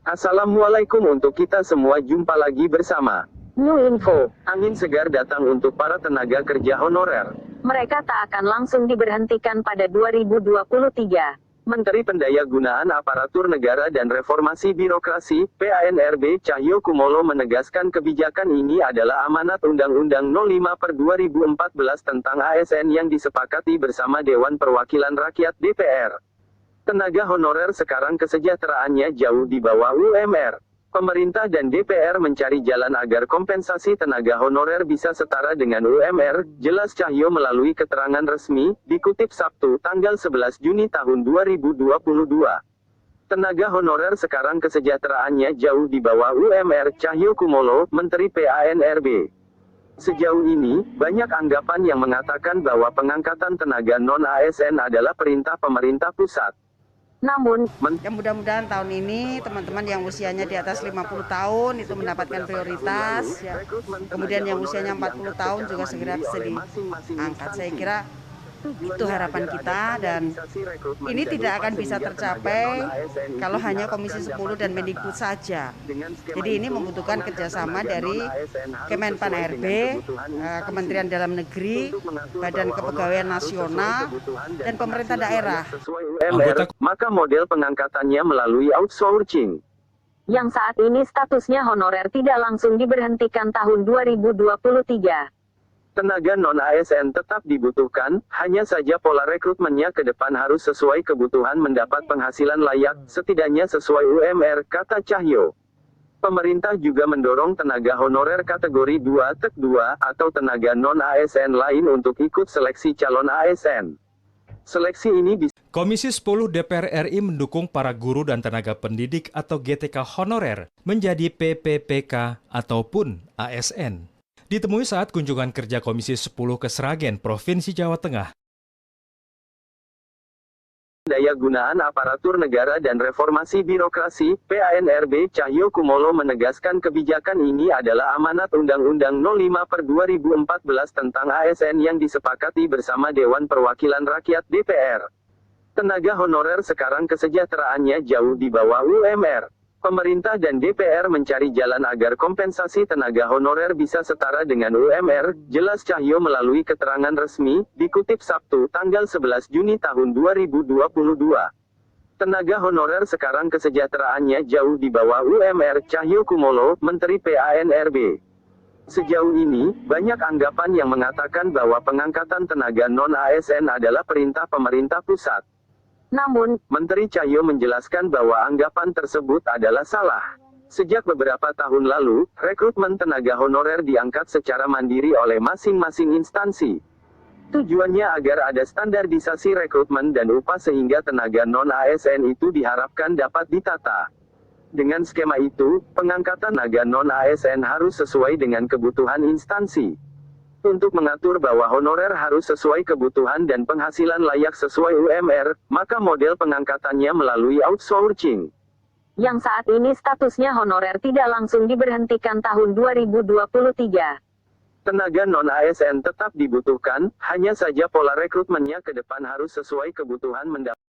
Assalamualaikum untuk kita semua, jumpa lagi bersama New Info. Angin segar datang untuk para tenaga kerja honorer. Mereka tak akan langsung diberhentikan pada 2023. Menteri Pendayagunaan Aparatur Negara dan Reformasi Birokrasi, PANRB Cahyo Kumolo menegaskan kebijakan ini adalah amanat Undang-Undang 05/2014 tentang ASN yang disepakati bersama Dewan Perwakilan Rakyat DPR. Tenaga honorer sekarang kesejahteraannya jauh di bawah UMR. Pemerintah dan DPR mencari jalan agar kompensasi tenaga honorer bisa setara dengan UMR, jelas Cahyo melalui keterangan resmi, dikutip Sabtu, tanggal 11 Juni tahun 2022. Tenaga honorer sekarang kesejahteraannya jauh di bawah UMR, Cahyo Kumolo, Menteri PANRB. Sejauh ini, banyak anggapan yang mengatakan bahwa pengangkatan tenaga non-ASN adalah perintah pemerintah pusat. Namun, ya mudah-mudahan tahun ini teman-teman yang usianya di atas 50 tahun itu mendapatkan prioritas ya. Kemudian yang usianya 40 tahun juga segera bisa diangkat. Saya kira itu harapan kita, dan ini tidak akan bisa tercapai kalau hanya Komisi 10 dan Mendikbud saja. Jadi ini membutuhkan kerjasama dari Kemenpan-RB, Kementerian Dalam Negeri, Badan Kepegawaian Nasional, dan pemerintah daerah. Maka model pengangkatannya melalui outsourcing. Yang saat ini statusnya honorer tidak langsung diberhentikan tahun 2023. Tenaga non-ASN tetap dibutuhkan, hanya saja pola rekrutmennya ke depan harus sesuai kebutuhan mendapat penghasilan layak, setidaknya sesuai UMR, kata Cahyo. Pemerintah juga mendorong tenaga honorer kategori 2/2 atau tenaga non-ASN lain untuk ikut seleksi calon ASN. Seleksi ini bisa Komisi 10 DPR RI mendukung para guru dan tenaga pendidik atau GTK honorer menjadi PPPK ataupun ASN. Ditemui saat kunjungan kerja Komisi 10 ke Sragen, Provinsi Jawa Tengah. Pendayagunaan Aparatur Negara dan Reformasi Birokrasi, PANRB Cahyo Kumolo menegaskan kebijakan ini adalah amanat Undang-Undang 05/2014 tentang ASN yang disepakati bersama Dewan Perwakilan Rakyat DPR. Tenaga honorer sekarang kesejahteraannya jauh di bawah UMR. Pemerintah dan DPR mencari jalan agar kompensasi tenaga honorer bisa setara dengan UMR, jelas Cahyo melalui keterangan resmi, dikutip Sabtu, tanggal 11 Juni tahun 2022. Tenaga honorer sekarang kesejahteraannya jauh di bawah UMR, Cahyo Kumolo, Menteri PANRB. Sejauh ini, banyak anggapan yang mengatakan bahwa pengangkatan tenaga non-ASN adalah perintah pemerintah pusat. Namun, Menteri Cahyo menjelaskan bahwa anggapan tersebut adalah salah. Sejak beberapa tahun lalu, rekrutmen tenaga honorer diangkat secara mandiri oleh masing-masing instansi. Tujuannya agar ada standarisasi rekrutmen dan upah sehingga tenaga non-ASN itu diharapkan dapat ditata. Dengan skema itu, pengangkatan tenaga non-ASN harus sesuai dengan kebutuhan instansi. Untuk mengatur bahwa honorer harus sesuai kebutuhan dan penghasilan layak sesuai UMR, maka model pengangkatannya melalui outsourcing. Yang saat ini statusnya honorer tidak langsung diberhentikan tahun 2023. Tenaga non-ASN tetap dibutuhkan, hanya saja pola rekrutmennya ke depan harus sesuai kebutuhan mendapat